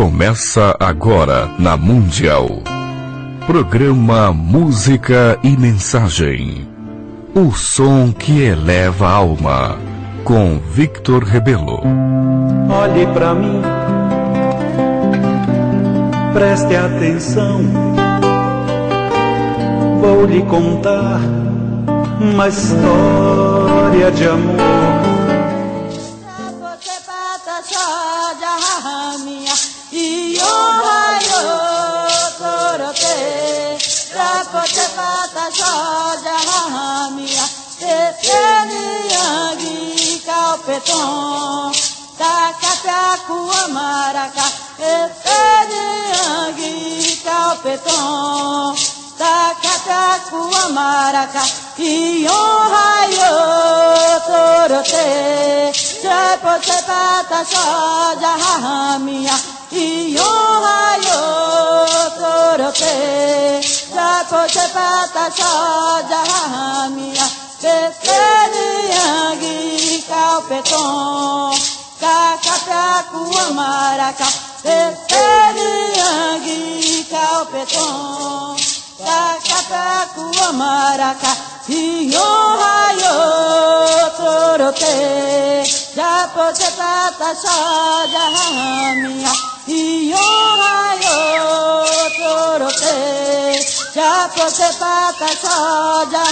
Começa agora na Mundial. Programa Música e Mensagem. O som que eleva a alma. Com Victor Rebelo. Olhe pra mim, preste atenção. Vou lhe contar uma história de amor. Maraca e honraio torote chapote pata soja minha e honraio torote chapote pata soja minha peseriangi calpeton cacapiacu maraca peseriangi calpeton Cacapacu maraca e honraio torote japote pata soja minha e honraio torote japote pata soja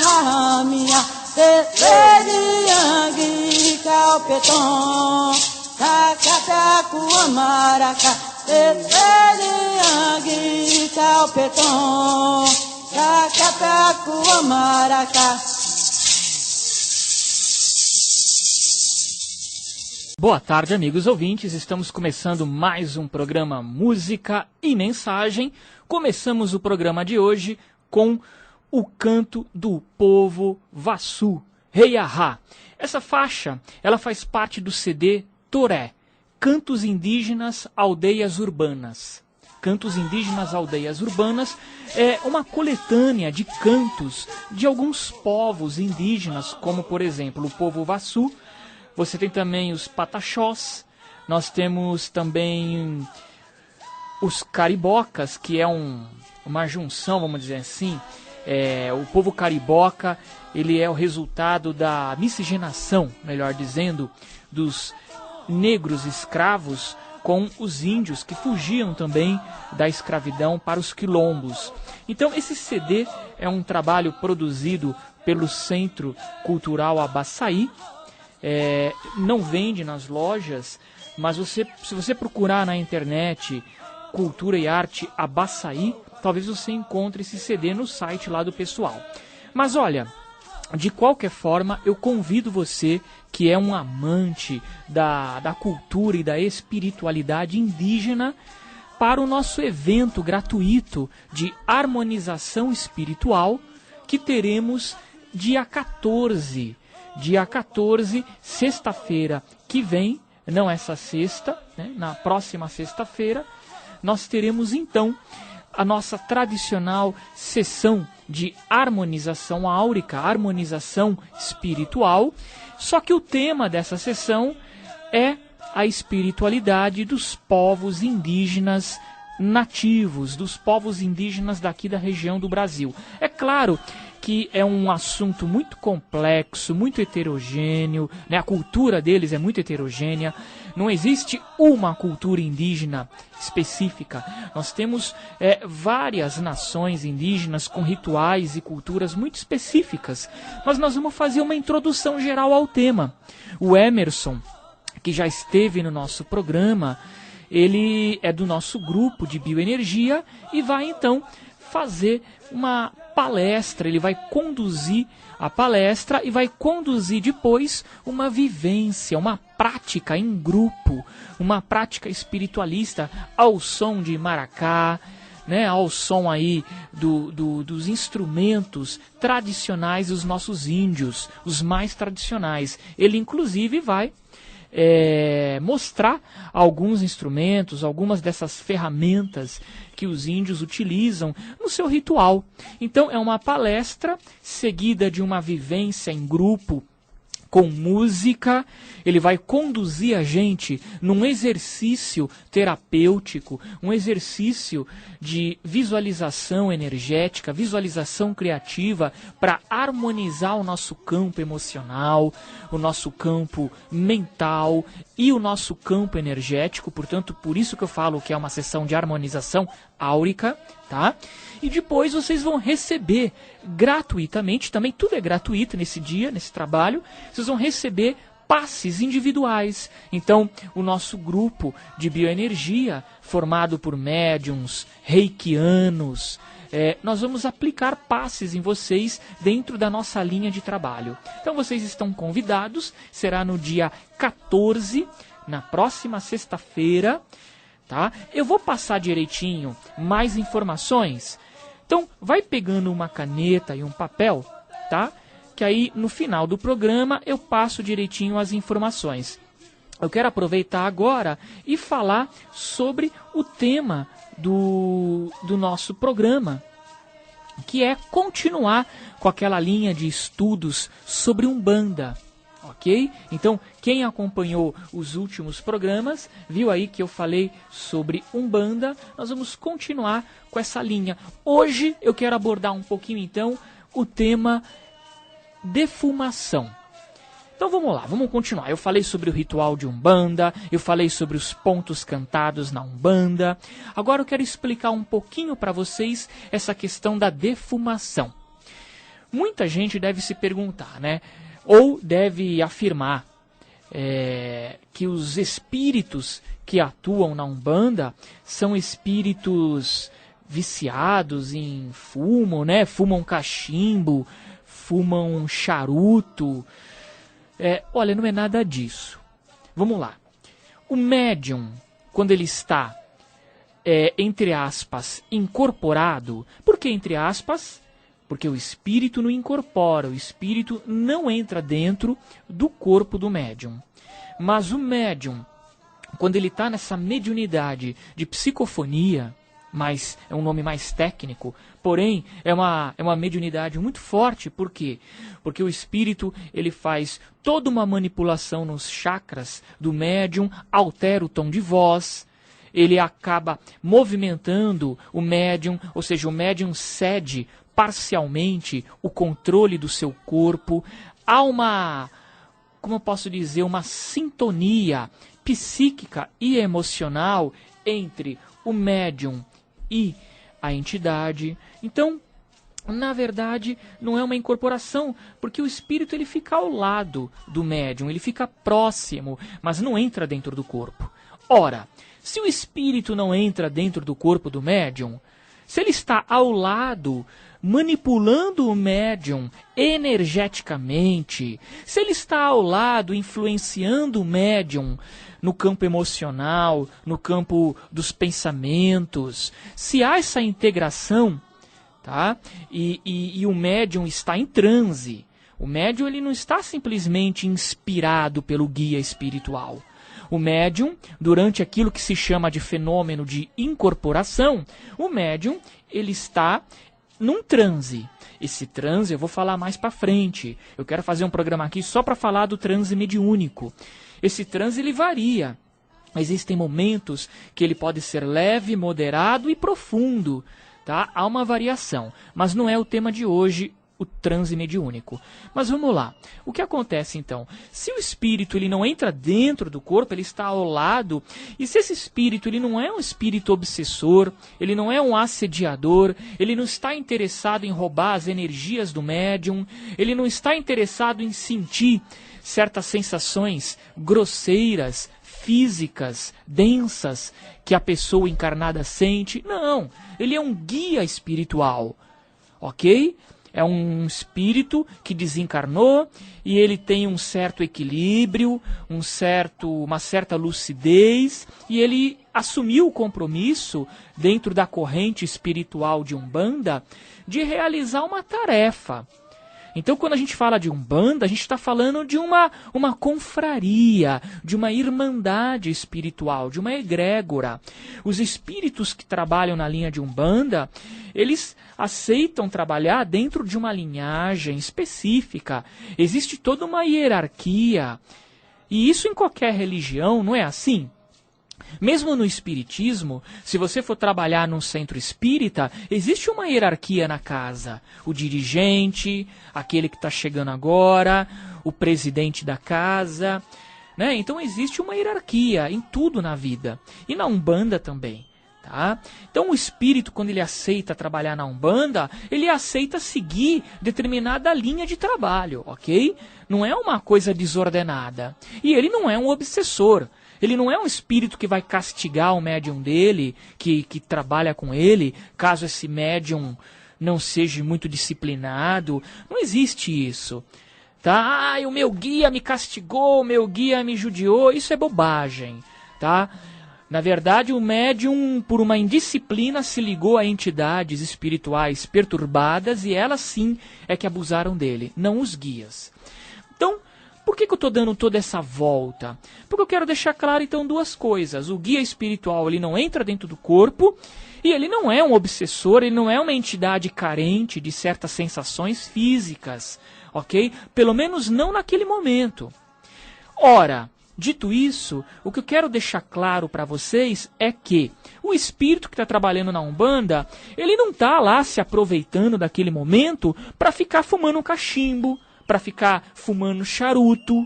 minha peseriangi calpeton Cacapacu maraca peseriangi calpeton Cacapacu maraca. Boa tarde, amigos ouvintes. Estamos começando mais um programa Música e Mensagem. Começamos o programa de hoje com o canto do povo Vassu, Reiahá. Essa faixa, ela faz parte do CD Toré, Cantos Indígenas Aldeias Urbanas. Cantos Indígenas Aldeias Urbanas é uma coletânea de cantos de alguns povos indígenas, como, por exemplo, o povo Vassu. Você tem também os Pataxós, nós temos também os Caribocas, que é uma junção, vamos dizer assim. O povo Cariboca, ele é o resultado da miscigenação, melhor dizendo, dos negros escravos com os índios que fugiam também da escravidão para os quilombos. Então esse CD é um trabalho produzido pelo Centro Cultural Abaçaí. Não vende nas lojas, mas se você procurar na internet Cultura e Arte Abaçaí, talvez você encontre esse CD no site lá do pessoal. Mas olha, de qualquer forma, eu convido você, que é um amante da cultura e da espiritualidade indígena, para o nosso evento gratuito de harmonização espiritual, que teremos dia 14. Dia 14, sexta-feira que vem, não essa sexta, né, na próxima sexta-feira, nós teremos então a nossa tradicional sessão de harmonização áurica, harmonização espiritual, só que o tema dessa sessão é a espiritualidade dos povos indígenas nativos, dos povos indígenas daqui da região do Brasil. É claro que é um assunto muito complexo, muito heterogêneo, né? A cultura deles é muito heterogênea, não existe uma cultura indígena específica. Nós temos várias nações indígenas com rituais e culturas muito específicas, mas nós vamos fazer uma introdução geral ao tema. O Emerson, que já esteve no nosso programa, ele é do nosso grupo de bioenergia e vai então fazer uma palestra, ele vai conduzir a palestra e vai conduzir depois uma vivência, uma prática em grupo, uma prática espiritualista ao som de maracá, né, ao som aí dos instrumentos tradicionais dos nossos índios, os mais tradicionais. Ele inclusive vai mostrar alguns instrumentos, algumas dessas ferramentas que os índios utilizam no seu ritual. Então é uma palestra seguida de uma vivência em grupo com música, ele vai conduzir a gente num exercício terapêutico, um exercício de visualização energética, visualização criativa para harmonizar o nosso campo emocional, o nosso campo mental e o nosso campo energético. Portanto, por isso que eu falo que é uma sessão de harmonização áurica, tá? E depois vocês vão receber gratuitamente, também tudo é gratuito nesse dia, nesse trabalho, vocês vão receber passes individuais. Então, o nosso grupo de bioenergia, formado por médiums, reikianos, nós vamos aplicar passes em vocês dentro da nossa linha de trabalho. Então, vocês estão convidados, será no dia 14, na próxima sexta-feira, tá? Eu vou passar direitinho mais informações. Então, vai pegando uma caneta e um papel, tá? Que aí, no final do programa, eu passo direitinho as informações. Eu quero aproveitar agora e falar sobre o tema do nosso programa, que é continuar com aquela linha de estudos sobre Umbanda. Ok? Então, quem acompanhou os últimos programas, viu aí que eu falei sobre Umbanda. Nós vamos continuar com essa linha. Hoje eu quero abordar um pouquinho, então, o tema defumação. Então vamos lá, vamos continuar. Eu falei sobre o ritual de Umbanda, eu falei sobre os pontos cantados na Umbanda. Agora eu quero explicar um pouquinho para vocês essa questão da defumação. Muita gente deve se perguntar, né? Ou deve afirmar que os espíritos que atuam na Umbanda são espíritos viciados em fumo, né? Fumam cachimbo, fumam charuto. Olha, não é nada disso. Vamos lá. O médium, quando ele está, entre aspas, incorporado, por que entre aspas? Porque o espírito não incorpora, o espírito não entra dentro do corpo do médium. Mas o médium, quando ele está nessa mediunidade de psicofonia, mas é um nome mais técnico, porém é uma mediunidade muito forte. Por quê? Porque o espírito ele faz toda uma manipulação nos chakras do médium, altera o tom de voz, ele acaba movimentando o médium, ou seja, o médium cede parcialmente o controle do seu corpo. Há uma, como eu posso dizer, uma sintonia psíquica e emocional entre o médium e a entidade. Então, na verdade, não é uma incorporação, porque o espírito ele fica ao lado do médium, ele fica próximo, mas não entra dentro do corpo. Ora, se o espírito não entra dentro do corpo do médium, se ele está ao lado, manipulando o médium energeticamente, se ele está ao lado, influenciando o médium no campo emocional, no campo dos pensamentos, se há essa integração, tá? E o médium está em transe, o médium ele não está simplesmente inspirado pelo guia espiritual. O médium, durante aquilo que se chama de fenômeno de incorporação, o médium ele está num transe. Esse transe eu vou falar mais para frente. Eu quero fazer um programa aqui só para falar do transe mediúnico. Esse transe ele varia. Existem momentos que ele pode ser leve, moderado e profundo, tá? Há uma variação, mas não é o tema de hoje, o transe mediúnico. Mas vamos lá. O que acontece então? Se o espírito ele não entra dentro do corpo, ele está ao lado, e se esse espírito ele não é um espírito obsessor, ele não é um assediador, ele não está interessado em roubar as energias do médium, ele não está interessado em sentir certas sensações grosseiras, físicas, densas, que a pessoa encarnada sente. Não, ele é um guia espiritual, ok? É um espírito que desencarnou e ele tem um certo equilíbrio, uma certa lucidez, e ele assumiu o compromisso, dentro da corrente espiritual de Umbanda, de realizar uma tarefa. Então, quando a gente fala de Umbanda, a gente está falando de uma confraria, de uma irmandade espiritual, de uma egrégora. Os espíritos que trabalham na linha de Umbanda, eles aceitam trabalhar dentro de uma linhagem específica. Existe toda uma hierarquia. E isso em qualquer religião, não é assim? Mesmo no espiritismo, se você for trabalhar num centro espírita, existe uma hierarquia na casa. O dirigente, aquele que está chegando agora, o presidente da casa, né? Então existe uma hierarquia em tudo na vida. E na Umbanda também. Tá? Então o espírito, quando ele aceita trabalhar na Umbanda, ele aceita seguir determinada linha de trabalho, ok? Não é uma coisa desordenada. E ele não é um obsessor. Ele não é um espírito que vai castigar o médium dele, que trabalha com ele, caso esse médium não seja muito disciplinado. Não existe isso. Tá? O meu guia me castigou, o meu guia me judiou. Isso é bobagem. Tá? Na verdade, o médium, por uma indisciplina, se ligou a entidades espirituais perturbadas e elas sim é que abusaram dele, não os guias. Então, por que eu estou dando toda essa volta? Porque eu quero deixar claro, então, duas coisas. O guia espiritual, ele não entra dentro do corpo e ele não é um obsessor, ele não é uma entidade carente de certas sensações físicas, ok? Pelo menos não naquele momento. Ora, dito isso, o que eu quero deixar claro para vocês é que o espírito que está trabalhando na Umbanda, ele não está lá se aproveitando daquele momento para ficar fumando cachimbo, para ficar fumando charuto,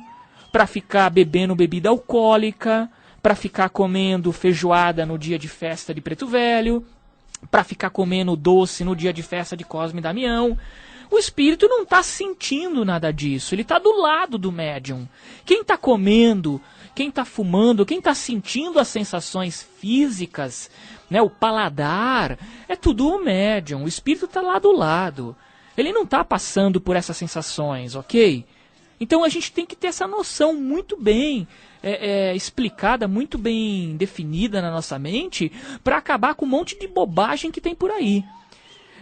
para ficar bebendo bebida alcoólica, para ficar comendo feijoada no dia de festa de Preto Velho, para ficar comendo doce no dia de festa de Cosme e Damião. O espírito não está sentindo nada disso, ele está do lado do médium. Quem está comendo, quem está fumando, quem está sentindo as sensações físicas, né, o paladar, é tudo o médium, o espírito está lá do lado. Ele não está passando por essas sensações, ok? Então a gente tem que ter essa noção muito bem explicada, muito bem definida na nossa mente, para acabar com um monte de bobagem que tem por aí.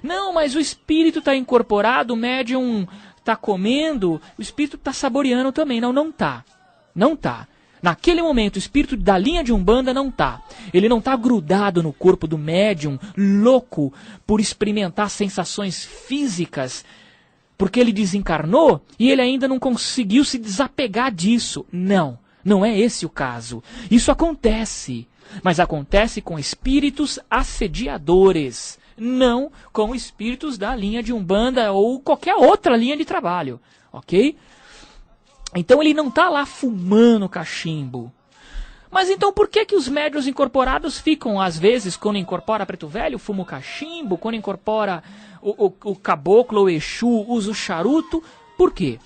Não, mas o espírito está incorporado, o médium está comendo, o espírito está saboreando também. Não, não está. Não está. Naquele momento, o espírito da linha de Umbanda não está. Ele não está grudado no corpo do médium, louco por experimentar sensações físicas, porque ele desencarnou e ele ainda não conseguiu se desapegar disso. Não, não é esse o caso. Isso acontece, mas acontece com espíritos assediadores, não com espíritos da linha de Umbanda ou qualquer outra linha de trabalho, ok? Então ele não está lá fumando cachimbo. Mas então por que os médiuns incorporados ficam, às vezes, quando incorpora Preto Velho, fuma o cachimbo, quando incorpora o caboclo ou Exu, usa o charuto? Por quê?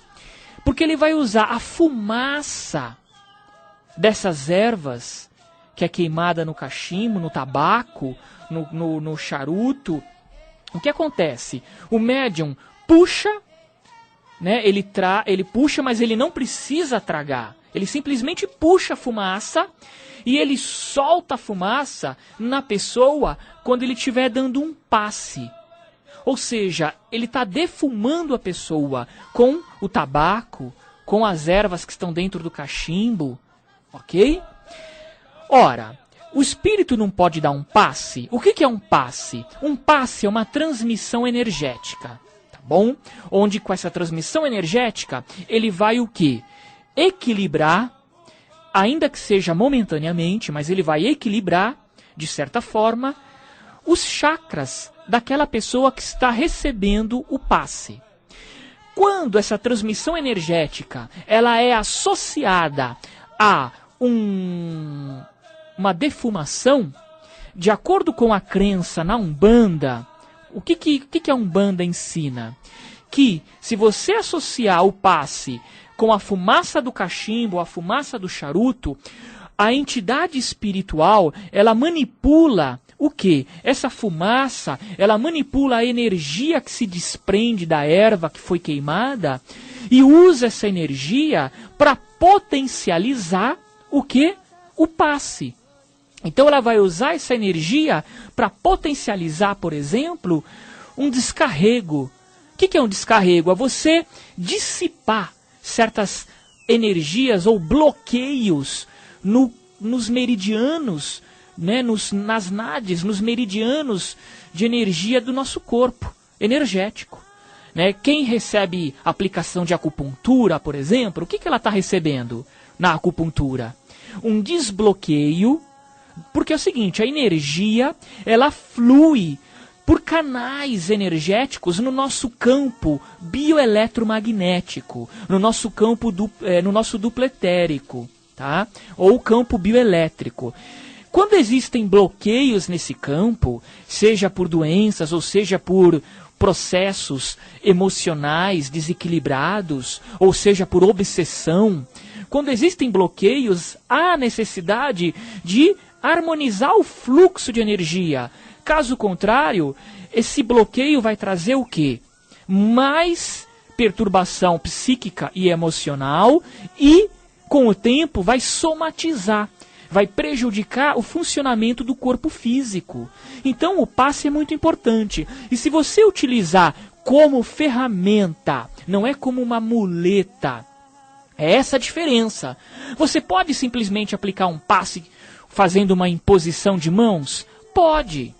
Porque ele vai usar a fumaça dessas ervas, que é queimada no cachimbo, no tabaco, no charuto. O que acontece? O médium puxa, né? Ele puxa, mas ele não precisa tragar. Ele simplesmente puxa a fumaça e ele solta a fumaça na pessoa quando ele estiver dando um passe. Ou seja, ele está defumando a pessoa com o tabaco, com as ervas que estão dentro do cachimbo, ok? Ora, o espírito não pode dar um passe. O que é um passe? Um passe é uma transmissão energética. Bom, onde com essa transmissão energética, ele vai o quê? Equilibrar, ainda que seja momentaneamente, mas ele vai equilibrar, de certa forma, os chakras daquela pessoa que está recebendo o passe. Quando essa transmissão energética ela é associada a uma defumação, de acordo com a crença na Umbanda, o que a Umbanda ensina? Que se você associar o passe com a fumaça do cachimbo, a fumaça do charuto, a entidade espiritual, ela manipula o quê? Essa fumaça, ela manipula a energia que se desprende da erva que foi queimada e usa essa energia para potencializar o quê? O passe. Então ela vai usar essa energia para potencializar, por exemplo, um descarrego O que é um descarrego? É você dissipar certas energias ou bloqueios nos meridianos, né, nas nádeas, nos meridianos de energia do nosso corpo energético. Né? Quem recebe aplicação de acupuntura, por exemplo, o que ela está recebendo na acupuntura? Um desbloqueio, porque é o seguinte, a energia ela flui por canais energéticos no nosso campo bioeletromagnético, no nosso campo no nosso duplo etérico, tá? Ou campo bioelétrico. Quando existem bloqueios nesse campo, seja por doenças ou seja por processos emocionais desequilibrados, ou seja por obsessão, quando existem bloqueios, há necessidade de harmonizar o fluxo de energia. Caso contrário, esse bloqueio vai trazer o quê? Mais perturbação psíquica e emocional e, com o tempo, vai somatizar, vai prejudicar o funcionamento do corpo físico. Então, o passe é muito importante. E se você utilizar como ferramenta, não é como uma muleta, é essa a diferença. Você pode simplesmente aplicar um passe fazendo uma imposição de mãos? Pode.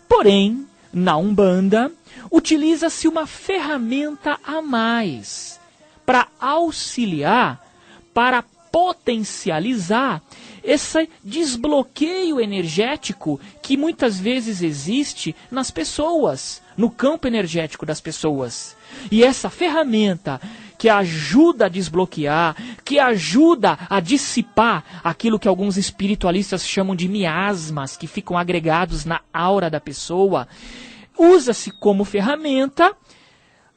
Porém, na Umbanda, utiliza-se uma ferramenta a mais para auxiliar, para potencializar esse desbloqueio energético que muitas vezes existe nas pessoas, no campo energético das pessoas. E essa ferramenta que ajuda a desbloquear, que ajuda a dissipar aquilo que alguns espiritualistas chamam de miasmas, que ficam agregados na aura da pessoa, usa-se como ferramenta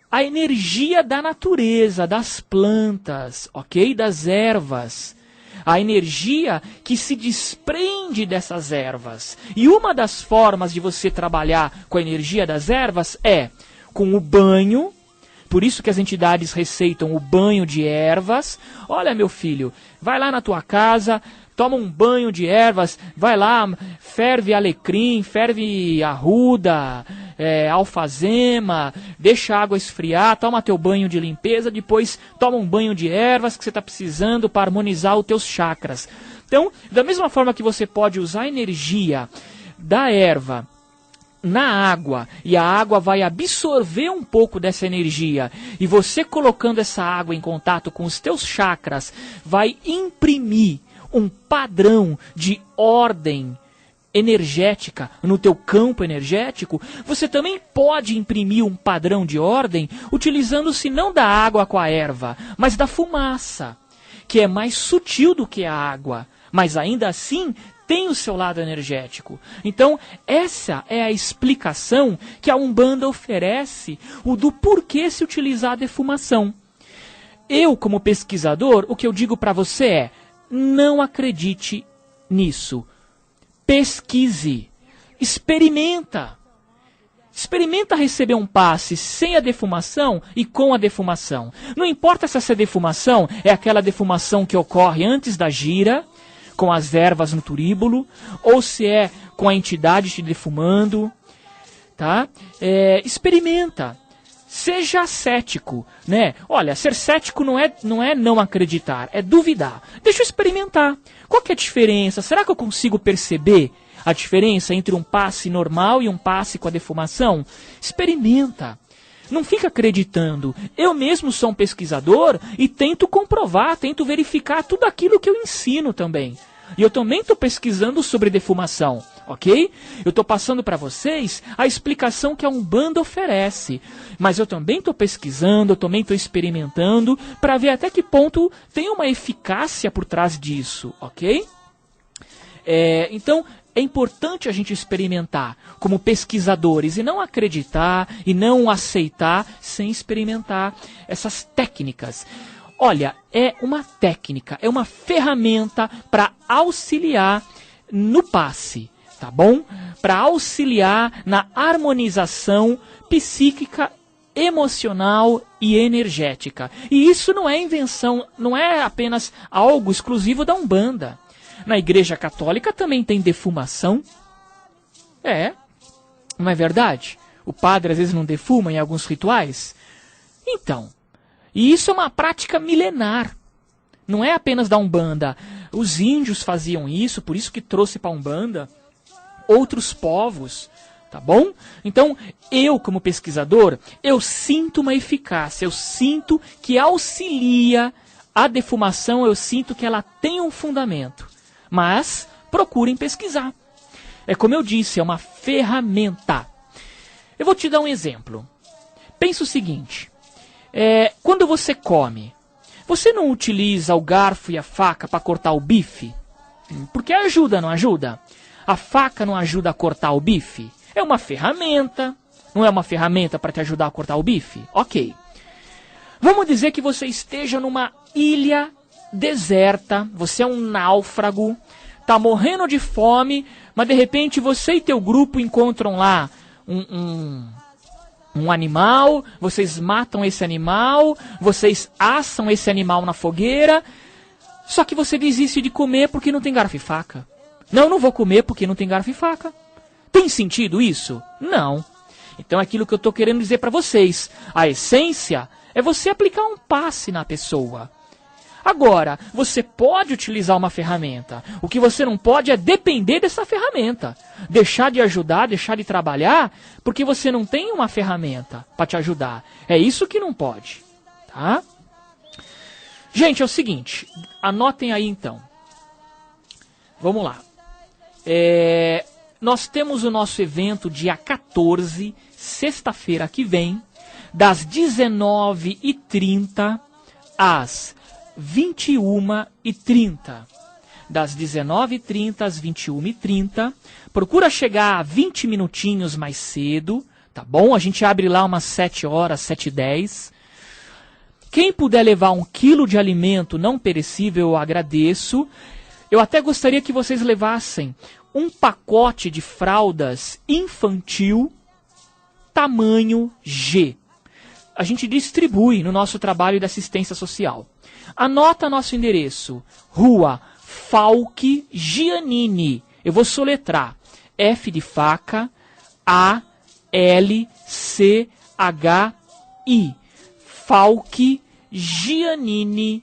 a energia da natureza, das plantas, ok? Das ervas. A energia que se desprende dessas ervas. E uma das formas de você trabalhar com a energia das ervas é com o banho. Por isso que as entidades receitam o banho de ervas. Olha, meu filho, vai lá na tua casa, toma um banho de ervas, vai lá, ferve alecrim, ferve arruda, alfazema, deixa a água esfriar, toma teu banho de limpeza, depois toma um banho de ervas que você está precisando para harmonizar os teus chakras. Então, da mesma forma que você pode usar a energia da erva na água, e a água vai absorver um pouco dessa energia, e você colocando essa água em contato com os teus chakras, vai imprimir um padrão de ordem energética no teu campo energético. Você também pode imprimir um padrão de ordem utilizando-se não da água com a erva, mas da fumaça, que é mais sutil do que a água, mas ainda assim tem o seu lado energético. Então, essa é a explicação que a Umbanda oferece, o do porquê se utilizar a defumação. Eu, como pesquisador, o que eu digo para você é: não acredite nisso. Pesquise. Experimenta. Experimenta receber um passe sem a defumação e com a defumação. Não importa se essa defumação é aquela defumação que ocorre antes da gira, com as ervas no turíbulo, ou se é com a entidade te defumando, tá? Experimenta. Seja cético, né? Olha, ser cético não é não acreditar, é duvidar. Deixa eu experimentar. Qual que é a diferença? Será que eu consigo perceber a diferença entre um passe normal e um passe com a defumação? Experimenta. Não fica acreditando. Eu mesmo sou um pesquisador e tento comprovar, tento verificar tudo aquilo que eu ensino também. E eu também estou pesquisando sobre defumação, ok? Eu estou passando para vocês a explicação que a Umbanda oferece. Mas eu também estou pesquisando, eu também estou experimentando para ver até que ponto tem uma eficácia por trás disso, ok? Então, é importante a gente experimentar como pesquisadores e não acreditar e não aceitar sem experimentar essas técnicas. Olha, é uma técnica, é uma ferramenta para auxiliar no passe, tá bom? Para auxiliar na harmonização psíquica, emocional e energética. E isso não é invenção, não é apenas algo exclusivo da Umbanda. Na Igreja Católica também tem defumação. Não é verdade? o padre às vezes não defuma em alguns rituais? Então, e isso é uma prática milenar. Não é apenas da Umbanda. Os índios faziam isso, por isso que trouxe para a Umbanda outros povos, tá bom? Então, eu como pesquisador, eu sinto uma eficácia, eu sinto que auxilia a defumação, eu sinto que ela tem um fundamento. Mas procurem pesquisar. É como eu disse, é uma ferramenta. Eu vou te dar um exemplo. Pensa o seguinte, quando você come, você não utiliza o garfo e a faca para cortar o bife? Porque ajuda, não ajuda? A faca não ajuda a cortar o bife? É uma ferramenta. Não é uma ferramenta para te ajudar a cortar o bife? Ok. Vamos dizer que você esteja numa ilha deserta, você é um náufrago, tá morrendo de fome, mas de repente você e teu grupo encontram lá um animal, vocês matam esse animal, vocês assam esse animal na fogueira, só que você desiste de comer porque não tem garfo e faca. Não vou comer porque não tem garfo e faca. Tem sentido isso? Não. Então é aquilo que eu estou querendo dizer para vocês. A essência é você aplicar um passe na pessoa. Agora, você pode utilizar uma ferramenta. O que você não pode é depender dessa ferramenta. Deixar de ajudar, deixar de trabalhar, porque você não tem uma ferramenta para te ajudar. É isso que não pode. Tá? Gente, é o seguinte. Anotem aí então. Vamos lá. Nós temos o nosso evento dia 14, sexta-feira que vem, das 19h30 às 21h30. Das 19h30 às 21h30. Procura chegar 20 minutinhos mais cedo, tá bom? A gente abre lá umas 7 horas, 7h10. Quem puder levar 1 quilo de alimento não perecível, eu agradeço. Eu até gostaria que vocês levassem um pacote de fraldas infantil tamanho G. A gente distribui no nosso trabalho de assistência social. Anota nosso endereço. Rua Falque Giannini. Eu vou soletrar. F de faca, A-L-C-H-I. Falque Giannini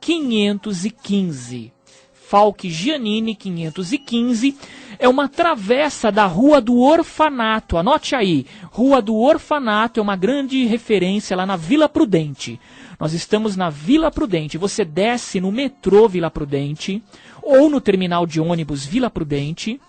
515. Falque Giannini 515 é uma travessa da Rua do Orfanato. Anote aí, Rua do Orfanato é uma grande referência lá na Vila Prudente. Nós estamos na Vila Prudente. Você desce no metrô Vila Prudente ou no terminal de ônibus Vila Prudente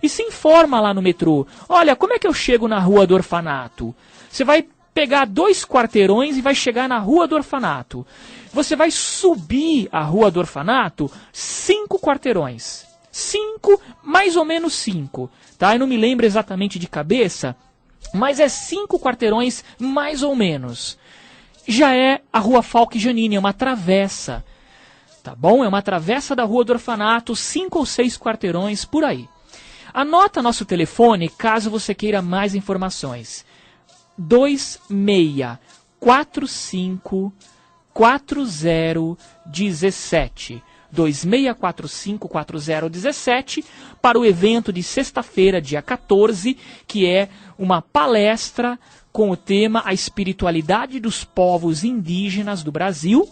e se informa lá no metrô. Olha, como é que eu chego na Rua do Orfanato? Você vai pegar 2 quarteirões e vai chegar na Rua do Orfanato. Você vai subir a Rua do Orfanato 5 quarteirões. 5, mais ou menos 5. Tá? Eu não me lembro exatamente de cabeça, mas é 5 quarteirões mais ou menos. Já é a Rua Falque Giannini, é uma travessa. Tá bom? É uma travessa da Rua do Orfanato, 5 ou 6 quarteirões por aí. Anota nosso telefone caso você queira mais informações. 2645-4017. 2645-4017 para o evento de sexta-feira, dia 14, que é uma palestra com o tema A Espiritualidade dos Povos Indígenas do Brasil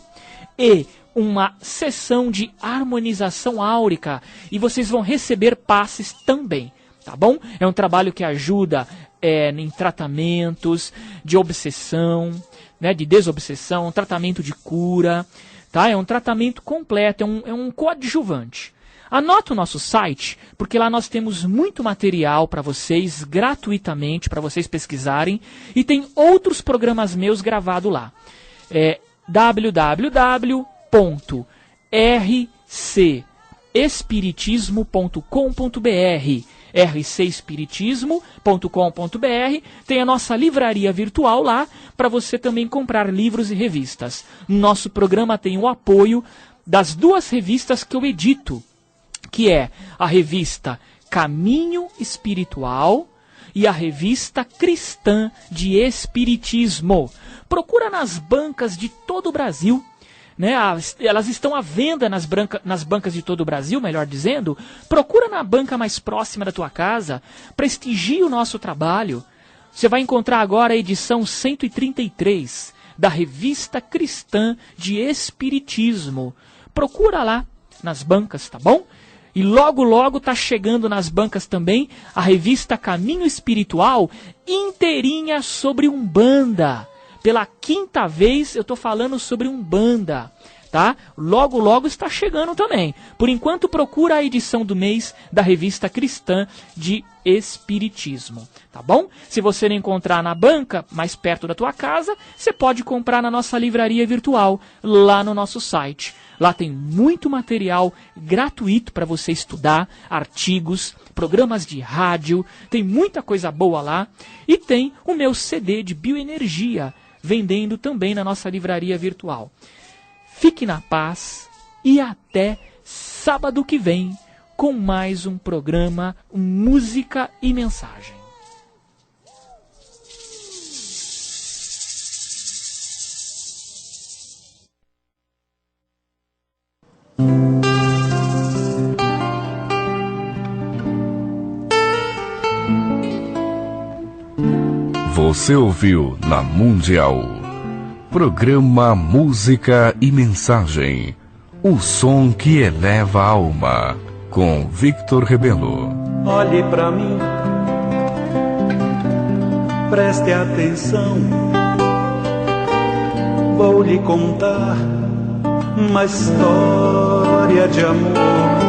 e uma sessão de harmonização áurica. E vocês vão receber passes também, tá bom? É um trabalho que ajuda em tratamentos de obsessão, né, de desobsessão, tratamento de cura, tá? É um tratamento completo, é um coadjuvante. Anota o nosso site, porque lá nós temos muito material para vocês, gratuitamente, para vocês pesquisarem, e tem outros programas meus gravados lá. www.rcespiritismo.com.br rcespiritismo.com.br. Tem a nossa livraria virtual lá para você também comprar livros e revistas. Nosso programa tem o apoio das 2 revistas que eu edito, que é a revista Caminho Espiritual e a revista Cristã de Espiritismo. Procura nas bancas de todo o Brasil. Né, elas estão à venda nas bancas de todo o Brasil, melhor dizendo. Procura na banca mais próxima da tua casa, prestigie o nosso trabalho, Você vai encontrar agora a edição 133 da Revista Cristã de Espiritismo. Procura lá nas bancas, tá bom? E logo, logo tá chegando nas bancas também a revista Caminho Espiritual inteirinha sobre Umbanda. Pela 5ª vez eu tô falando sobre Umbanda, tá? Logo, logo está chegando também. Por enquanto, procura a edição do mês da Revista Cristã de Espiritismo, tá bom? Se você não encontrar na banca, mais perto da tua casa, você pode comprar na nossa livraria virtual, lá no nosso site. Lá tem muito material gratuito para você estudar, artigos, programas de rádio, tem muita coisa boa lá. E tem o meu CD de bioenergia, vendendo também na nossa livraria virtual. Fique na paz e até sábado que vem com mais um programa Música e Mensagem. Você ouviu na Mundial, programa Música e Mensagem, o som que eleva a alma, com Victor Rebelo. Olhe pra mim, preste atenção, vou lhe contar uma história de amor.